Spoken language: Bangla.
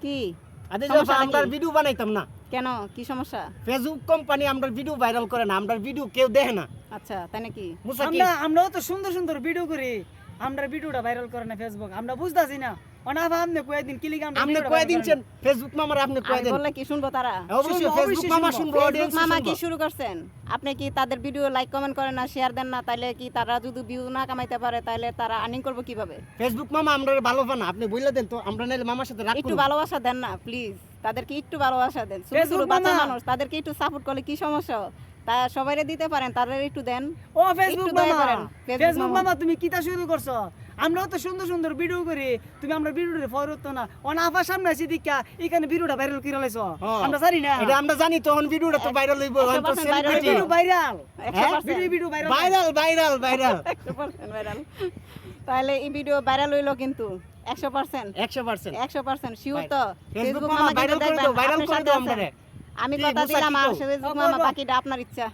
কি আদে সমস্যাটা আমরা কি? ভিডিও বানাইতাম না কেন কি সমস্যা? ফেসবুক কোম্পানি আমরা ভিডিও ভাইরাল করে না, আমরা ভিডিও কেউ দেখে না। আচ্ছা তাই নাকি? বুঝছা কি? আমরাও তো সুন্দর সুন্দর ভিডিও করি, আমরা ভিডিওটা ভাইরাল করে না ফেসবুক, আমরা বুঝতাছি না অনাফা আপনি কয়েকদিন কি লিখে আপনি কয় দিনছেন ফেসবুক মামার আপনি কয় আমি দিন? বললে কি শুনবো তারা? অবশ্যই শুনবো, ফেসবুক অবশ্যই মামা শুনবো। শুনবো, ফেসবুক অডিয়েন্স মামা কি শুনবো। শুরু করছেন? আপনি কি তাদের ভিডিও লাইক কমেন্ট করেন না, শেয়ার দেন না, তাহলে কি তারা যদি ভিউ না কামাইতে পারে তাহলে তারা আর্নিং করবে কিভাবে? ফেসবুক মামা আমরা ভালো পানা, আপনি বইলা দেন তো, আমরা নাইলে মামার সাথে রাগ একটু করব। ভালোবাসা দেন না প্লিজ, তাদেরকে একটু ভালোবাসা দেন। ছোট ছোট ফেসবুক বাচ্চা মামা। মানুষ, তাদেরকে একটু সাপোর্ট করলে কি সমস্যা? তা সবাইরে দিতে পারেন, তারা একটু দেন। ও ফেসবুক একটু দয়া মামা, করেন, ফেসবুক মামা তুমি কিতা শুরু করছো? আমরাও তো সুন্দর সুন্দর ভিডিও করি, তুমি আমরা ভিডিওতে ফরত না অনাফার সামনে এসে দেখা এখানে ভিডিওটা ভাইরাল করে লাইছো, হ্যাঁ। আমরা জানি না এটা আমরা জানি, তখন ভিডিওটা তো ভাইরাল হইব, হয়তো 100% viral celebrity. Video viral, 100% video viral viral viral viral 100% viral. তাহলে এই ভিডিও ভাইরাল হইলো কিন্তু 100%। 100%। 100% শিওর তো? ফেসবুক ফেসবুক মামা মামা ভাইরাল কিন্তু করে দেখবেন দাও, ভাইরাল আপনার করে সাথে দাও আছে। আমারে। আমি কি, কথা মুসা দিলাম কি আর কও? ফেসবুক ও, মামা, করবো। বাকিটা আপনার ইচ্ছা।